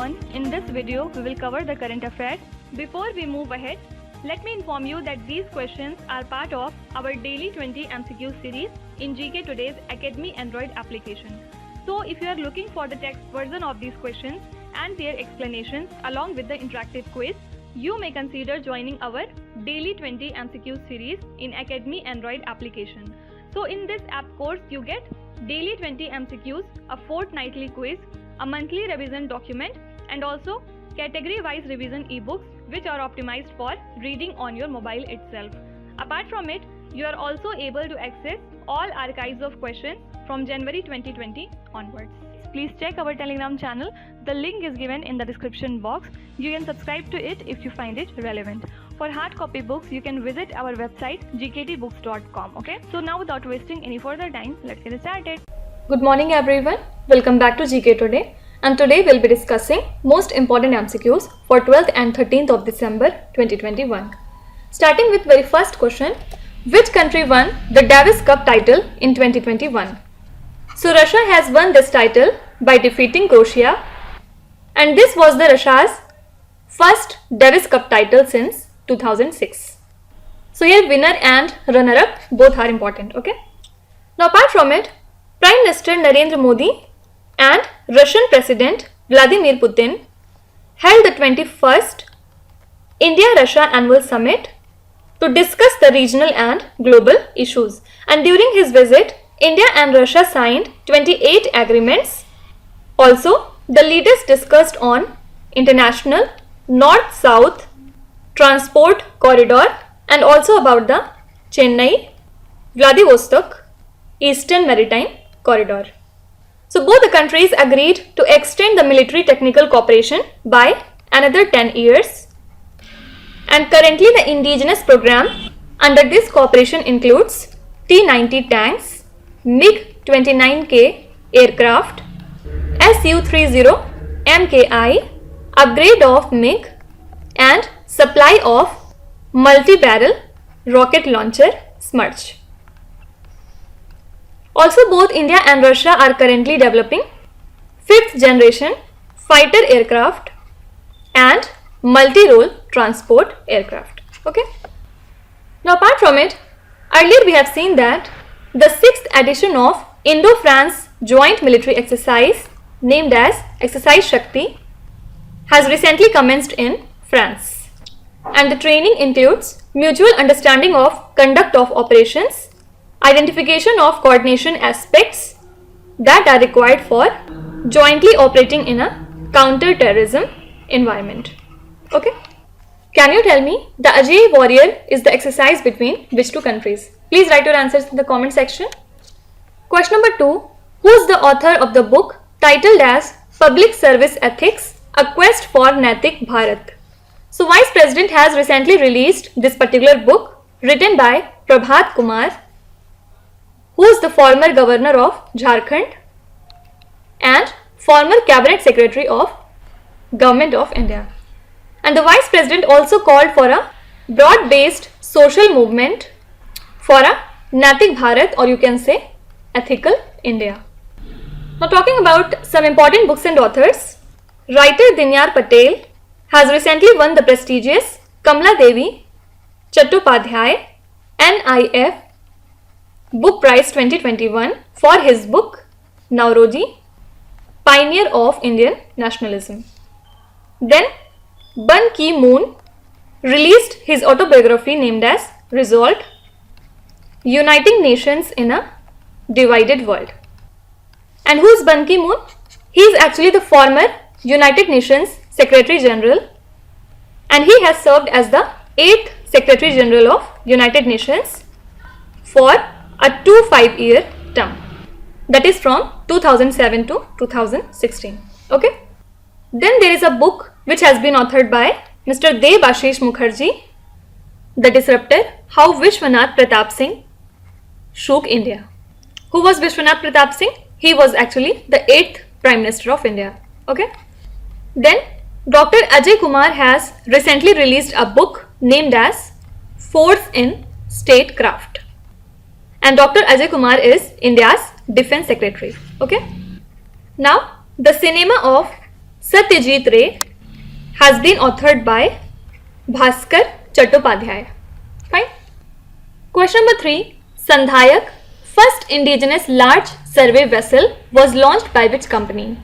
everyone. In this video, we will cover the current affairs. Before we move ahead, let me inform you that these questions are part of our daily 20 MCQ series in GK Today's Academy Android application. So if you are looking for the text version of these questions and their explanations along with the interactive quiz, you may consider joining our daily 20 MCQ series in Academy Android application. So in this app course, you get daily 20 MCQs, a fortnightly quiz, a monthly revision document, and also category-wise revision ebooks which are optimized for reading on your mobile itself. Apart from it, you are also able to access all archives of questions from January 2020 onwards. Please check our Telegram channel. The link is given in the description box. You can subscribe to it if you find it relevant. For hard copy books, you can visit our website gktbooks.com. Okay, so now without wasting any further time, let's get started. Good morning everyone. Welcome back to GK Today. And today we'll be discussing most important MCQs for 12th and 13th of December 2021. Starting with very first question, which country won the Davis Cup title in 2021? So Russia has won this title by defeating Croatia, and this was the Russia's first Davis Cup title since 2006. So here winner and runner-up both are important. Okay. Now apart from it, Prime Minister Narendra Modi and Russian President Vladimir Putin held the 21st India-Russia Annual Summit to discuss the regional and global issues. And during his visit, India and Russia signed 28 agreements. Also, the leaders discussed on international north-south transport corridor and also about the Chennai-Vladivostok Eastern Maritime Corridor. So both the countries agreed to extend the military technical cooperation by another 10 years. And currently the indigenous program under this cooperation includes T-90 tanks, MiG-29K aircraft, Su-30 MKI, upgrade of MiG, and supply of multi-barrel rocket launcher Smerch. Also, both India and Russia are currently developing 5th generation fighter aircraft and multi-role transport aircraft. Okay. Now apart from it, earlier we have seen that the 6th edition of Indo-France joint military exercise named as Exercise Shakti has recently commenced in France, and the training includes mutual understanding of conduct of operations, identification of coordination aspects that are required for jointly operating in a counter-terrorism environment. Okay. Can you tell me the Ajay Warrior is the exercise between which two countries? Please write your answers in the comment section. Question number 2. Who is the author of the book titled as Public Service Ethics, A Quest for Naitik Bharat? So Vice President has recently released this particular book written by Prabhat Kumar, who is the former governor of Jharkhand and former cabinet secretary of Government of India. And the Vice President also called for a broad-based social movement for a Naitik Bharat, or you can say ethical India. Now talking about some important books and authors, writer Dinyar Patel has recently won the prestigious Kamla Devi Chattopadhyay NIF Book Prize 2021 for his book Nauroji, Pioneer of Indian Nationalism. Then Ban Ki-moon released his autobiography named as Resolve, Uniting Nations in a Divided World. And who is Ban Ki-moon? He is actually the former United Nations Secretary General, and he has served as the 8th Secretary General of United Nations for a 5-year term, that is from 2007 to 2016. Okay. Then there is a book which has been authored by Mr. Debashish Mukherjee, The Disruptor, How Vishwanath Pratap Singh Shook India. Who was Vishwanath Pratap Singh? He was actually the 8th Prime Minister of India. Okay. Then Dr. Ajay Kumar has recently released a book named as Force in Statecraft. And Dr. Ajay Kumar is India's Defense Secretary. Okay. Now, the cinema of Satyajit Ray has been authored by Bhaskar Chattopadhyay. Fine. Question number 3. Sandhayak, first indigenous large survey vessel, was launched by which company?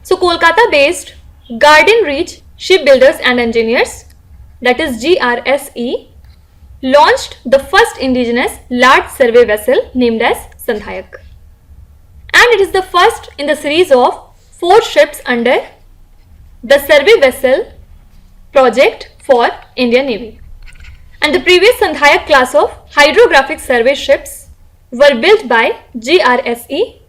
So Kolkata based Garden Reach Shipbuilders and Engineers, that is GRSE, launched the first indigenous large survey vessel named as Sandhayak. And it is the first in the series of 4 ships under the survey vessel project for Indian Navy. And the previous Sandhayak class of hydrographic survey ships were built by GRSE,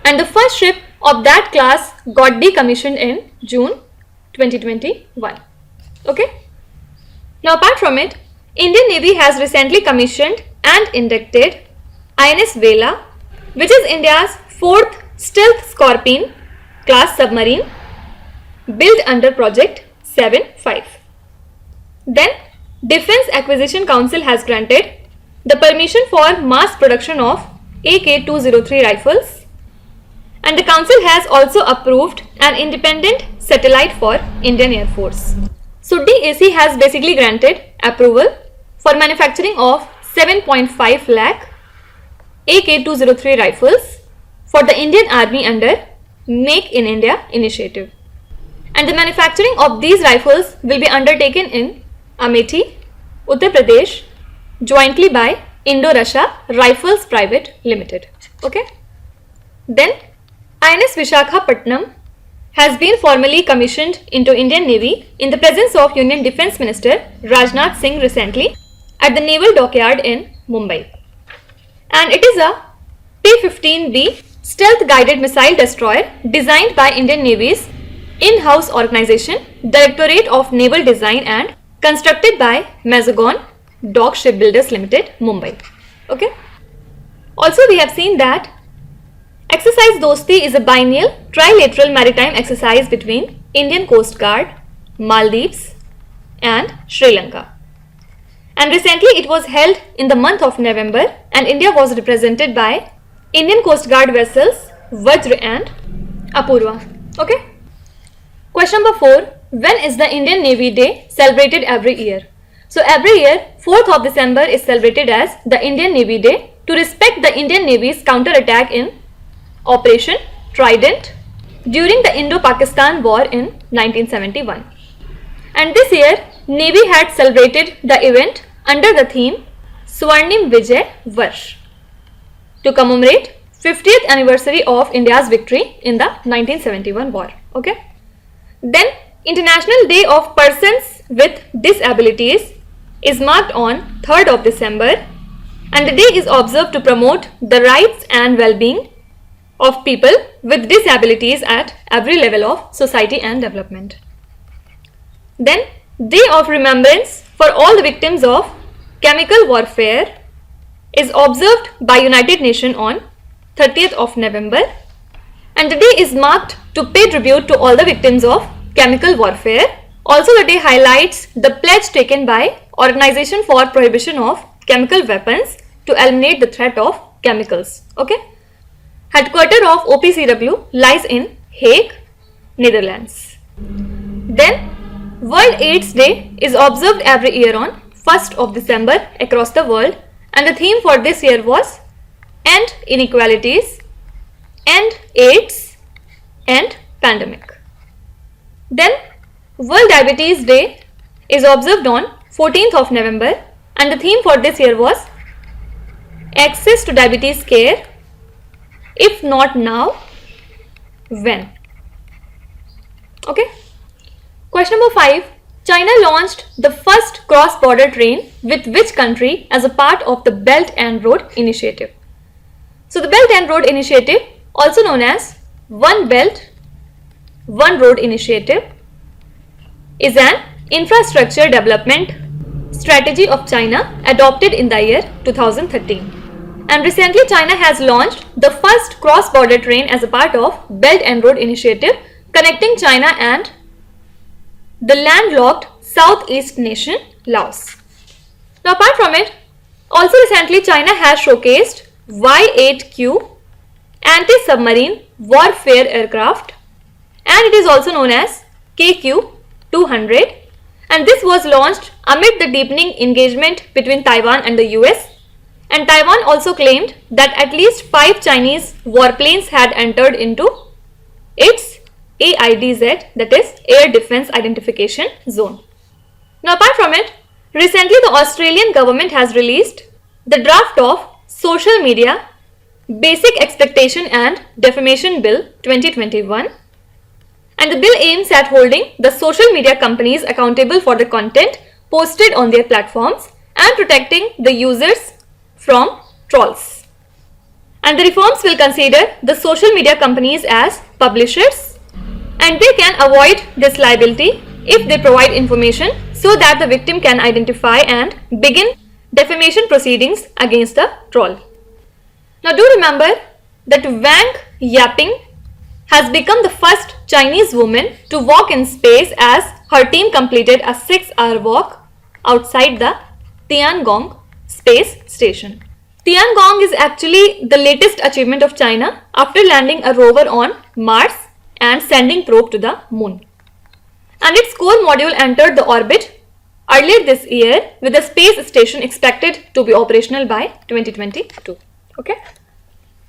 and the first ship of that class got decommissioned in June 2021. Okay. Now apart from it, Indian Navy has recently commissioned and inducted INS Vela, which is India's 4th stealth Scorpene class submarine built under Project 7.5. Then Defence Acquisition Council has granted the permission for mass production of AK-203 rifles, and the council has also approved an independent satellite for Indian Air Force. So DAC has basically granted approval for manufacturing of 7.5 lakh AK-203 rifles for the Indian Army under Make in India initiative. And the manufacturing of these rifles will be undertaken in Amethi, Uttar Pradesh, jointly by Indo-Russia Rifles Private Limited. Okay. Then INS Vishakhapatnam has been formally commissioned into Indian Navy in the presence of Union Defence Minister Rajnath Singh recently at the Naval Dockyard in Mumbai. And it is a P-15B stealth guided missile destroyer designed by Indian Navy's in-house organization, Directorate of Naval Design, and constructed by Mazagon Dock Shipbuilders Limited, Mumbai. Okay. Also, we have seen that Exercise Dosti is a biennial trilateral maritime exercise between Indian Coast Guard, Maldives and Sri Lanka. And recently it was held in the month of November, and India was represented by Indian Coast Guard vessels Vajra and Apurva. Okay. Question number 4. When is the Indian Navy Day celebrated every year? So every year 4th of December is celebrated as the Indian Navy Day to respect the Indian Navy's counter-attack in Operation Trident during the Indo-Pakistan War in 1971. And this year Navy had celebrated the event under the theme Swarnim Vijay Varsh to commemorate 50th anniversary of India's victory in the 1971 war. Okay. Then International Day of Persons with Disabilities is marked on 3rd of December, and the day is observed to promote the rights and well-being of people with disabilities at every level of society and development. Then Day of Remembrance for all the victims of chemical warfare is observed by United Nations on 30th of November, and the day is marked to pay tribute to all the victims of chemical warfare. Also, the day highlights the pledge taken by Organization for Prohibition of Chemical Weapons to eliminate the threat of chemicals. Okay. Headquarters of OPCW lies in Hague, Netherlands. Then World AIDS Day is observed every year on 1st of December across the world, and the theme for this year was End Inequalities, End AIDS, End Pandemic. Then World Diabetes Day is observed on 14th of November, and the theme for this year was Access to Diabetes Care. If not now, when? Okay. Question number 5. China launched the first cross-border train with which country as a part of the Belt and Road Initiative? So the Belt and Road Initiative, also known as One Belt, One Road Initiative, is an infrastructure development strategy of China adopted in the year 2013. And recently China has launched the first cross-border train as a part of Belt and Road Initiative connecting China and the landlocked southeast nation Laos. Now apart from it, also recently China has showcased Y-8Q anti-submarine warfare aircraft and it is also known as KQ-200, and this was launched amid the deepening engagement between Taiwan and the US, and Taiwan also claimed that at least 5 Chinese warplanes had entered into its AIDZ, that is Air Defense Identification Zone. Now apart from it, recently the Australian government has released the draft of Social Media Basic Expectation and Defamation Bill 2021, and the bill aims at holding the social media companies accountable for the content posted on their platforms and protecting the users from trolls. And the reforms will consider the social media companies as publishers, and they can avoid this liability if they provide information so that the victim can identify and begin defamation proceedings against the troll. Now do remember that Wang Yaping has become the first Chinese woman to walk in space as her team completed a 6-hour walk outside the Tiangong space station. Tiangong is actually the latest achievement of China after landing a rover on Mars and sending probe to the moon. And its core module entered the orbit earlier this year, with the space station expected to be operational by 2022. Okay.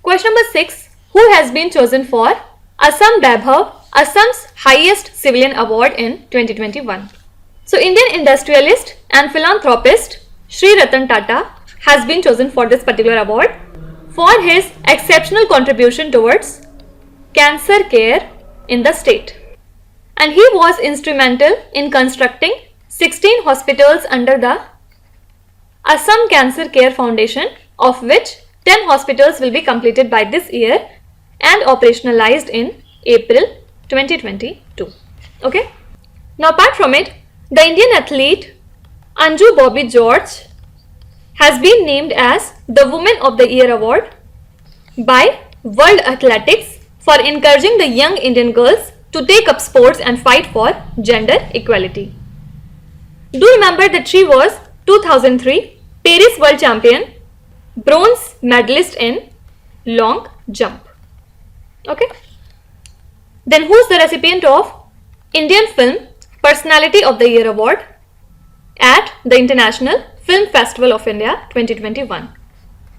Question number 6. Who has been chosen for Assam Vaibhav, Assam's highest civilian award in 2021? So Indian industrialist and philanthropist Sri Ratan Tata has been chosen for this particular award for his exceptional contribution towards cancer care in the state. And he was instrumental in constructing 16 hospitals under the Assam Cancer Care Foundation, of which 10 hospitals will be completed by this year and operationalized in April 2022. Okay. Now apart from it, the Indian athlete Anju Bobby George has been named as the Woman of the Year award by World Athletics for encouraging the young Indian girls to take up sports and fight for gender equality. Do remember that she was 2003 Paris World Champion, bronze medalist in long jump. Okay. Then who is the recipient of Indian Film Personality of the Year award at the International Film Festival of India 2021?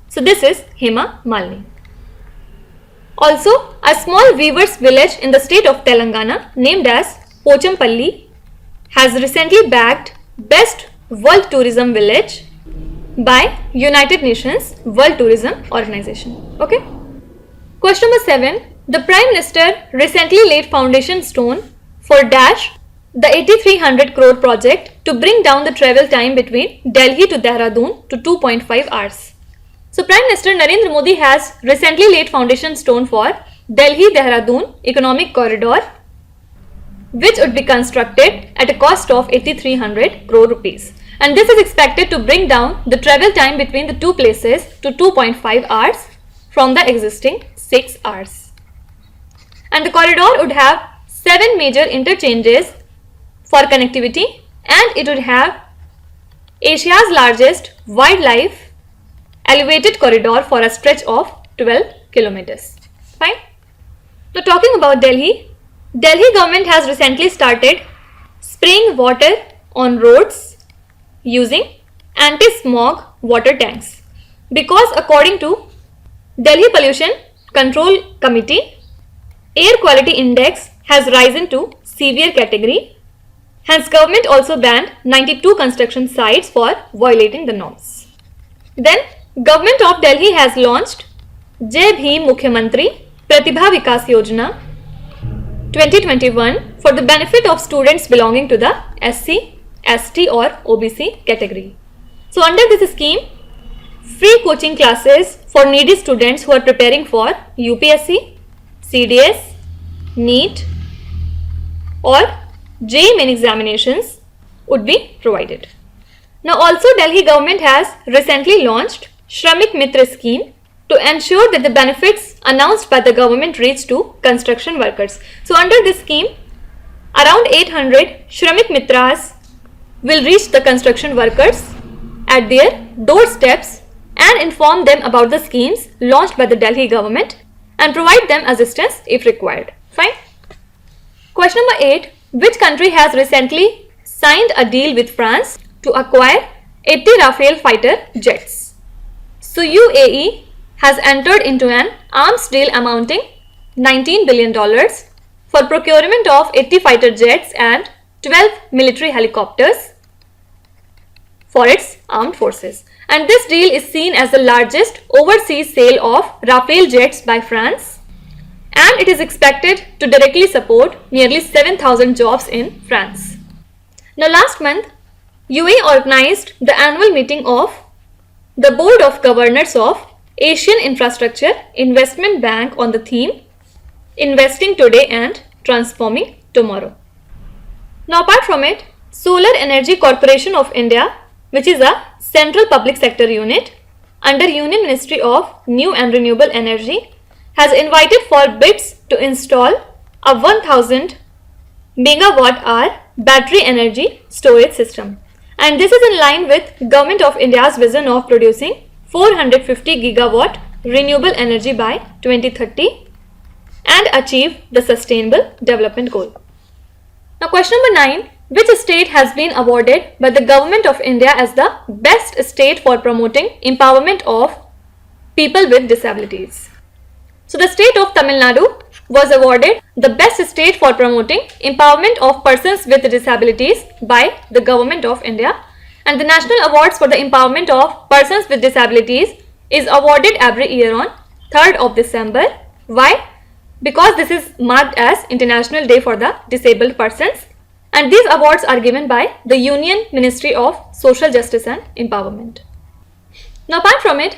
So this is Hema Malini. Also, a small weavers village in the state of Telangana named as Pochampalli has recently bagged Best World Tourism Village by United Nations World Tourism Organization. Okay. Question number 7. The Prime Minister recently laid foundation stone for Dash, the 8300 crore project to bring down the travel time between Delhi to Dehradun to 2.5 hours. So Prime Minister Narendra Modi has recently laid foundation stone for Delhi-Dehradun Economic Corridor, which would be constructed at a cost of 8300 crore rupees. And this is expected to bring down the travel time between the two places to 2.5 hours from the existing 6 hours. And the corridor would have 7 major interchanges for connectivity, and it would have Asia's largest wildlife elevated corridor for a stretch of 12 kilometers. Fine. Now talking about Delhi, Delhi government has recently started spraying water on roads using anti-smog water tanks, because according to Delhi Pollution Control Committee, air quality index has risen to severe category. Hence government also banned 92 construction sites for violating the norms. Then Government of Delhi has launched Jai Bhim Mukhyamantri Pratibha Vikas Yojana 2021 for the benefit of students belonging to the SC, ST or OBC category. So under this scheme, free coaching classes for needy students who are preparing for UPSC, CDS, NEET or JEE Main examinations would be provided. Now also Delhi government has recently launched Shramik Mitra scheme to ensure that the benefits announced by the government reach to construction workers. So under this scheme, around 800 Shramik Mitras will reach the construction workers at their doorsteps and inform them about the schemes launched by the Delhi government and provide them assistance if required. Fine. Question number 8. Which country has recently signed a deal with France to acquire 80 Rafale fighter jets? So UAE has entered into an arms deal amounting $19 billion for procurement of 80 fighter jets and 12 military helicopters for its armed forces. And this deal is seen as the largest overseas sale of Rafale jets by France, and it is expected to directly support nearly 7,000 jobs in France. Now last month, UAE organized the annual meeting of the Board of Governors of Asian Infrastructure Investment Bank on the theme Investing Today and Transforming Tomorrow. Now apart from it, Solar Energy Corporation of India, which is a central public sector unit under Union Ministry of New and Renewable Energy, has invited for bids to install a 1000 megawatt hour battery energy storage system. And this is in line with Government of India's vision of producing 450 gigawatt renewable energy by 2030 and achieve the Sustainable Development Goal. Now question number 9. Which state has been awarded by the Government of India as the best state for promoting empowerment of people with disabilities? So the state of Tamil Nadu was awarded the best state for promoting empowerment of persons with disabilities by the Government of India, and the National Awards for the Empowerment of Persons with Disabilities is awarded every year on 3rd of December. Why? Because this is marked as International Day for the Disabled Persons, and these awards are given by the Union Ministry of Social Justice and Empowerment. Now apart from it,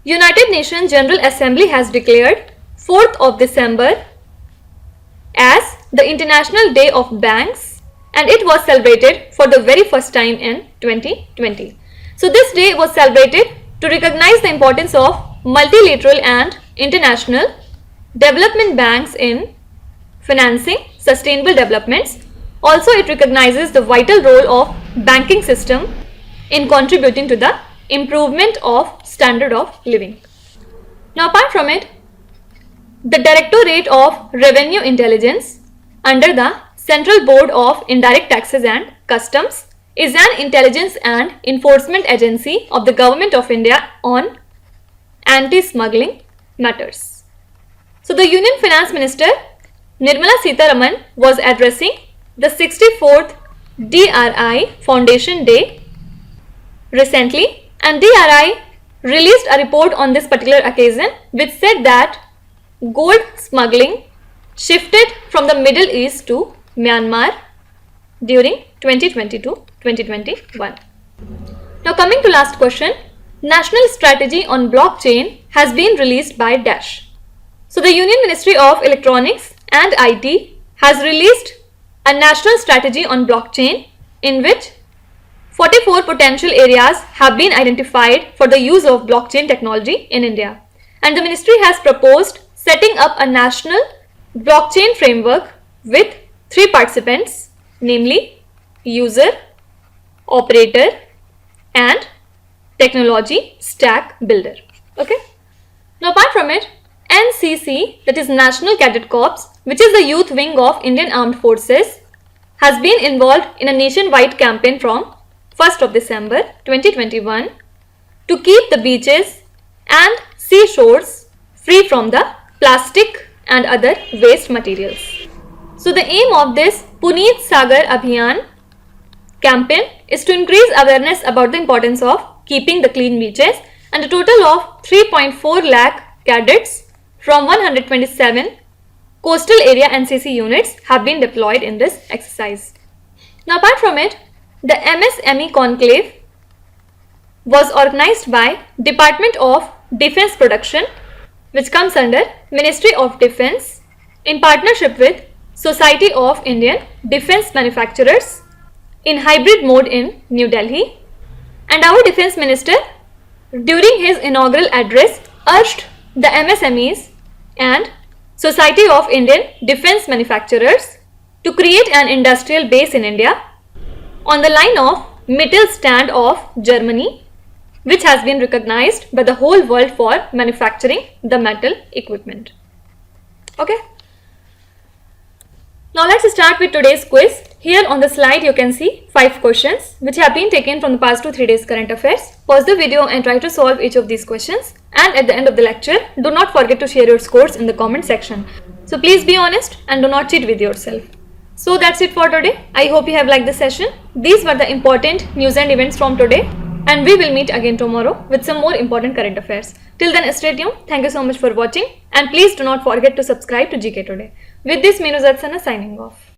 United Nations General Assembly has declared 4th of December as the International Day of Banks, and it was celebrated for the very first time in 2020. So this day was celebrated to recognize the importance of multilateral and international development banks in financing sustainable developments. Also, it recognizes the vital role of banking system in contributing to the improvement of standard of living. Now apart from it, the Directorate of Revenue Intelligence under the Central Board of Indirect Taxes and Customs is an intelligence and enforcement agency of the Government of India on anti-smuggling matters. So the Union Finance Minister Nirmala Sitharaman was addressing the 64th DRI Foundation Day recently, and DRI released a report on this particular occasion which said that gold smuggling shifted from the Middle East to Myanmar during 2020-2021. Now coming to last question, National Strategy on Blockchain has been released by Dash. So the Union Ministry of Electronics and IT has released a national strategy on blockchain in which 44 potential areas have been identified for the use of blockchain technology in India. And the ministry has proposed setting up a national blockchain framework with 3 participants, namely user, operator and technology stack builder. Okay. Now apart from it, NCC, that is National Cadet Corps, which is the youth wing of Indian Armed Forces, has been involved in a nationwide campaign from 1st of December 2021 to keep the beaches and seashores free from the plastic and other waste materials. So the aim of this Puneet Sagar Abhiyan campaign is to increase awareness about the importance of keeping the clean beaches, and a total of 3.4 lakh cadets from 127 coastal area NCC units have been deployed in this exercise. Now apart from it, the MSME conclave was organized by Department of Defence Production, which comes under Ministry of Defence, in partnership with Society of Indian Defence Manufacturers in hybrid mode in New Delhi. And our Defence Minister, during his inaugural address, urged the MSMEs and Society of Indian Defence Manufacturers to create an industrial base in India on the line of Mittelstand of Germany, which has been recognized by the whole world for manufacturing the metal equipment. Okay. Now let's start with today's quiz. Here on the slide you can see 5 questions which have been taken from the past 2-3 days current affairs. Pause the video and try to solve each of these questions, and at the end of the lecture do not forget to share your scores in the comment section. So please be honest and do not cheat with yourself. So that's it for today. I hope you have liked the session. These were the important news and events from today, and we will meet again tomorrow with some more important current affairs. Till then, stay tuned. Thank you so much for watching, and please do not forget to subscribe to GK Today. With this, Meenuzat Sana signing off.